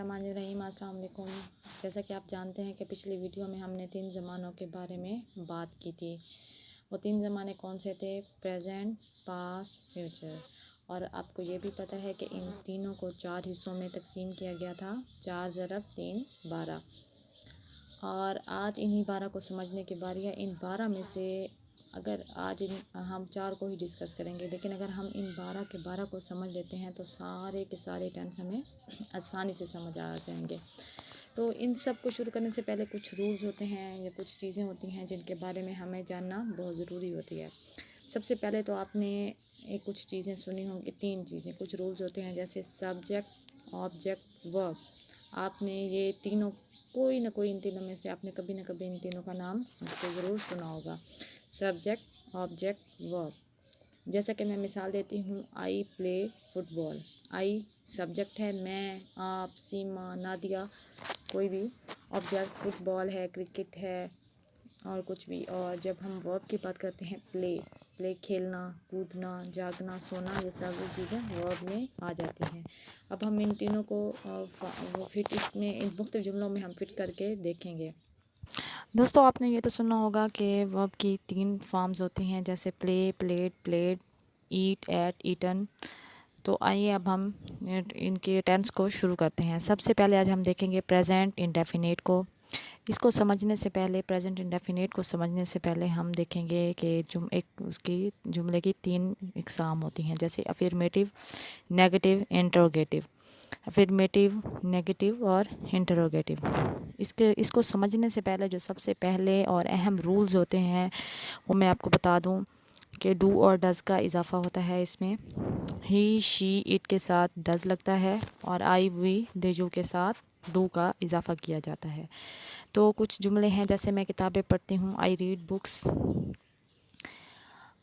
बिस्मिल्लाहिर्रहमानिर्रहीम। अस्सलाम वालेकुम। जैसा कि आप जानते हैं कि पिछली वीडियो में हमने 3 ज़मानों के बारे में बात की थी। वो 3 ज़माने कौन से थे? Present, past, future. और आपको ये भी पता है कि इन तीनों को 4 हिस्सों में तकसीम किया गया था। 4 ज़रब 3 12। और आज इन्हीं 12 को समझने की बारी है। इन 12 में से अगर आज हम 4 को ही डिस्कस करेंगे, लेकिन अगर हम इन 12 के 12 को समझ लेते हैं तो सारे के सारे टेंस हमें आसानी से समझ आ जाएंगे। तो इन सब को शुरू करने से पहले कुछ रूल्स होते हैं या कुछ चीज़ें होती हैं जिनके बारे में हमें जानना बहुत ज़रूरी होती है। सबसे पहले तो आपने कुछ चीज़ें सुनी होंगी, 3 चीज़ें, कुछ रूल्स होते हैं जैसे सब्जेक्ट, ऑब्जेक्ट, वर्ब। आपने ये तीनों कोई ना कोई इन तीनों में से आपने कभी ना कभी इन तीनों का नाम तो ज़रूर सुना होगा। Subject, object, verb. जैसा कि मैं मिसाल देती हूँ, I play football. I subject है, मैं, आप, सीमा, नादिया, कोई भी। ऑब्जेक्ट फुटबॉल है, क्रिकेट है और कुछ भी। और जब हम वर्ब की बात करते हैं, प्ले, प्ले खेलना, कूदना, जागना, सोना, ये सब चीज़ें वर्ब में आ जाती हैं। अब हम इन तीनों को वो फिट इसमें इन मुख्तलिफ जुमलों में हम फिट करके देखेंगे। दोस्तों, आपने ये तो सुना होगा कि वर्ब की 3 फॉर्म्स होती हैं, जैसे प्ले, प्लेड, प्लेड, ईट, एट, ईटन। तो आइए अब हम इनके टेंस को शुरू करते हैं। सबसे पहले आज हम देखेंगे प्रेजेंट इंडेफिनिट को। इसको समझने से पहले, प्रेजेंट इंडेफिनिट को समझने से पहले हम देखेंगे कि उसकी जुमले की 3 इकसाम होती हैं, जैसे affirmative, negative, interrogative. Affirmative, negative और इंटरोगेटिव। इसको समझने से पहले जो सबसे पहले और अहम रूल्स होते हैं वो मैं आपको बता दूं कि डू और डज़ का इजाफा होता है इसमें। ही, शी, इट के साथ डज़ लगता है और आई, वी, दे, यू के साथ डू का इजाफा किया जाता है। तो कुछ जुमले हैं, जैसे मैं किताबें पढ़ती हूँ, आई रीड बुक्स।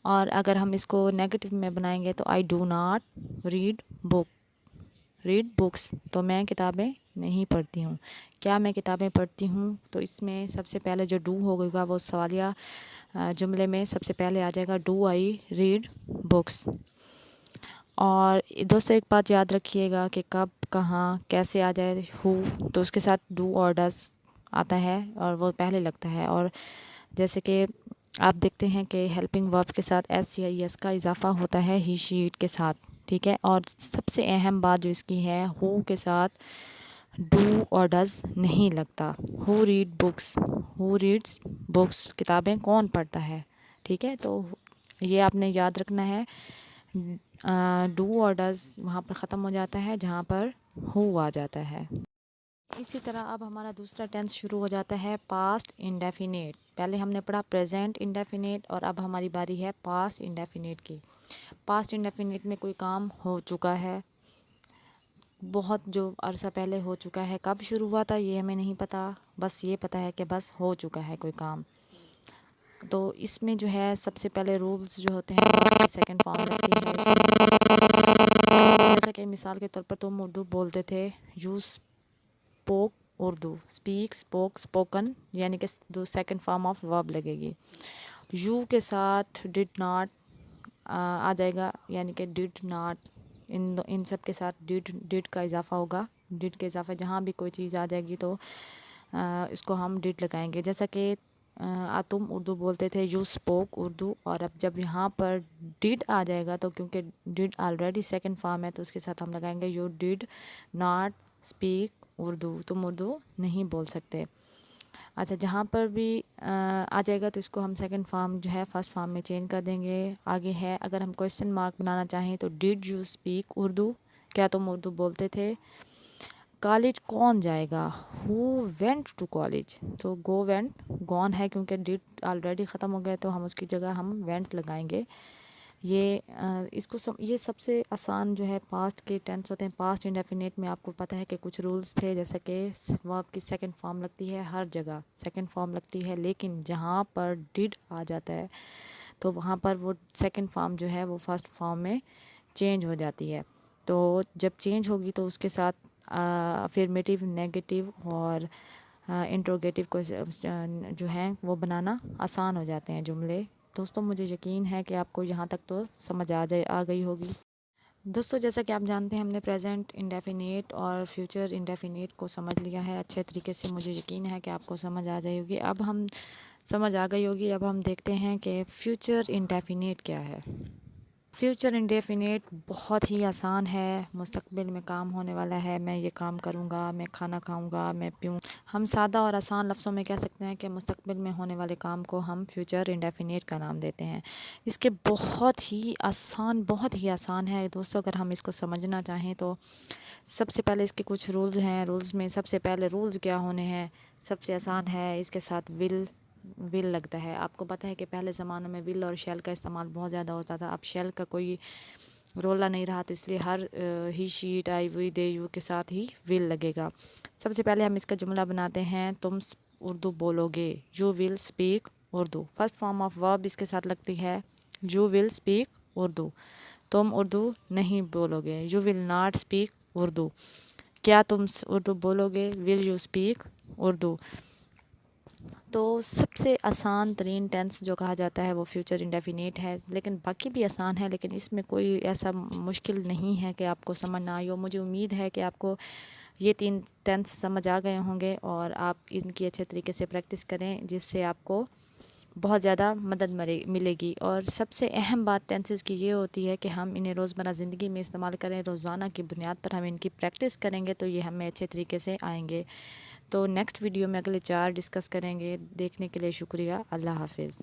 और अगर हम इसको नेगेटिव में बनाएंगे तो I do not read books. तो मैं किताबें नहीं पढ़ती हूँ। क्या मैं किताबें पढ़ती हूँ? तो इसमें सबसे पहले जो डू होगा वो सवालिया जुमले में सबसे पहले आ जाएगा, डू आई रीड बुक्स। और दोस्तों, एक बात याद रखिएगा कि कब, कहाँ, कैसे आ जाए हु, तो उसके साथ डू और डज़ आता है और वो पहले लगता है। और जैसे कि आप देखते हैं कि हेल्पिंग वर्ब के साथ एस या एस का इजाफा होता है ही, शी, इट के साथ, ठीक है। और सबसे अहम बात जो इसकी है, हु के साथ डू और डज़ नहीं लगता। Who read books, who reads books, किताबें कौन पढ़ता है, ठीक है। तो ये आपने याद रखना है, डू और डज़ वहाँ पर ख़त्म हो जाता है जहाँ पर हु आ जाता है। इसी तरह अब हमारा दूसरा टेंस शुरू हो जाता है, पास्ट इंडेफिनिट। पहले हमने पढ़ा प्रेजेंट इंडेफिनिट और अब हमारी बारी है पास्ट इंडेफिनिट की। पास्ट इंडेफिनिट में कोई काम हो चुका है, बहुत जो अरसा पहले हो चुका है। कब शुरू हुआ था ये हमें नहीं पता, बस ये पता है कि बस हो चुका है कोई काम। तो इसमें जो है सबसे पहले रूल्स जो होते हैं, सेकंड फॉर्म लगती है इसमें। जैसा कि मिसाल के तौर पर तुम उर्दू बोलते थे, you spoke Urdu, speak, spoke, spoken, यानी कि दो सेकंड फॉर्म ऑफ वर्ब लगेगी। यू के साथ डिड नॉट आ जाएगा, यानी कि डिड नॉट। इन सब के साथ डिड का इजाफा होगा। डिड के इजाफा जहाँ भी कोई चीज़ आ जाएगी तो इसको हम डिड लगाएंगे। जैसा कि तुम उर्दू बोलते थे, यू स्पोक उर्दू। और अब जब यहाँ पर डिड आ जाएगा तो क्योंकि डिड ऑलरेडी सेकंड फॉर्म है तो उसके साथ हम लगाएंगे you did not speak Urdu, तुम उर्दू नहीं बोल सकते। अच्छा, जहाँ पर भी आ जाएगा तो इसको हम सेकंड फॉर्म जो है फर्स्ट फॉर्म में चेंज कर देंगे। आगे है, अगर हम क्वेश्चन मार्क बनाना चाहें तो डिड यू स्पीक उर्दू, क्या तुम उर्दू बोलते थे। कॉलेज कौन जाएगा, हु वेंट टू कॉलेज। तो गो वेंट गॉन है, क्योंकि डिड ऑलरेडी ख़त्म हो गया तो हम उसकी जगह हम वेंट लगाएंगे। ये ये सबसे आसान जो है पास्ट के टेंस होते हैं। पास्ट इंडेफिनिट में आपको पता है कि कुछ रूल्स थे, जैसे कि वर्ब की सेकंड फॉर्म लगती है, हर जगह सेकंड फॉर्म लगती है, लेकिन जहाँ पर डिड आ जाता है तो वहाँ पर वो सेकंड फॉर्म जो है वो फर्स्ट फॉर्म में चेंज हो जाती है। तो जब चेंज होगी तो उसके साथ अफर्मेटिव, नेगेटिव और इंट्रोगेटिव को जो है वो बनाना आसान हो जाते हैं जुमले। दोस्तों, मुझे यकीन है कि आपको यहाँ तक तो समझ आ गई होगी। دوستو جیسا کہ آپ جانتے ہیں ہم نے پریزنٹ انڈیفینیٹ اور فیوچر انڈیفینیٹ کو سمجھ لیا ہے اچھے طریقے سے. مجھے یقین ہے کہ آپ کو سمجھ آ جائے گی. اب ہم سمجھ آ گئی ہوگی. اب ہم دیکھتے ہیں کہ فیوچر انڈیفینیٹ کیا ہے. فیوچر انڈیفینیٹ بہت ہی آسان ہے. مستقبل میں کام ہونے والا ہے. میں یہ کام کروں گا, میں کھانا کھاؤں گا, میں پیوں. ہم سادہ اور آسان لفظوں میں کہہ سکتے ہیں کہ مستقبل میں ہونے والے کام کو ہم فیوچر انڈیفینیٹ کا نام دیتے ہیں. اس کے بہت ہی آسان ہے دوستو. اگر ہم اس کو سمجھنا چاہیں تو سب سے پہلے اس کے کچھ رولز ہیں. رولز میں سب سے پہلے رولز کیا ہونے ہیں. سب سے آسان ہے اس کے ساتھ ول لگتا ہے. آپ کو پتہ ہے کہ پہلے زمانوں میں ول اور شیل کا استعمال بہت زیادہ ہوتا تھا. اب شیل کا کوئی رولا نہیں رہا, تو اس لیے ہر ہی sheet I we they you کے ساتھ ہی ول لگے گا. سب سے پہلے ہم اس کا جملہ بناتے ہیں. تم اردو بولو گے. You will speak Urdu. First form of verb اس کے ساتھ لگتی ہے یو ول اسپیک اردو. تم اردو نہیں بولو گے. You will not speak Urdu. کیا تم اردو بولو گے. Will you speak Urdu. تو سب سے آسان ترین ٹینس جو کہا جاتا ہے وہ فیوچر انڈیفینیٹ ہے. لیکن باقی بھی آسان ہے, لیکن اس میں کوئی ایسا مشکل نہیں ہے کہ آپ کو سمجھ نہ آئی ہو. مجھے امید ہے کہ آپ کو یہ 3 ٹینس سمجھ آ گئے ہوں گے اور آپ ان کی اچھے طریقے سے پریکٹس کریں, جس سے آپ کو بہت زیادہ مدد ملے گی. اور سب سے اہم بات ٹینسز کی یہ ہوتی ہے کہ ہم انہیں روزمرہ زندگی میں استعمال کریں. روزانہ کی بنیاد پر ہم ان کی پریکٹس کریں گے تو یہ ہمیں اچھے طریقے سے آئیں گے. تو نیکسٹ ویڈیو میں اگلے 4 ڈسکس کریں گے. دیکھنے کے لیے شکریہ. اللہ حافظ.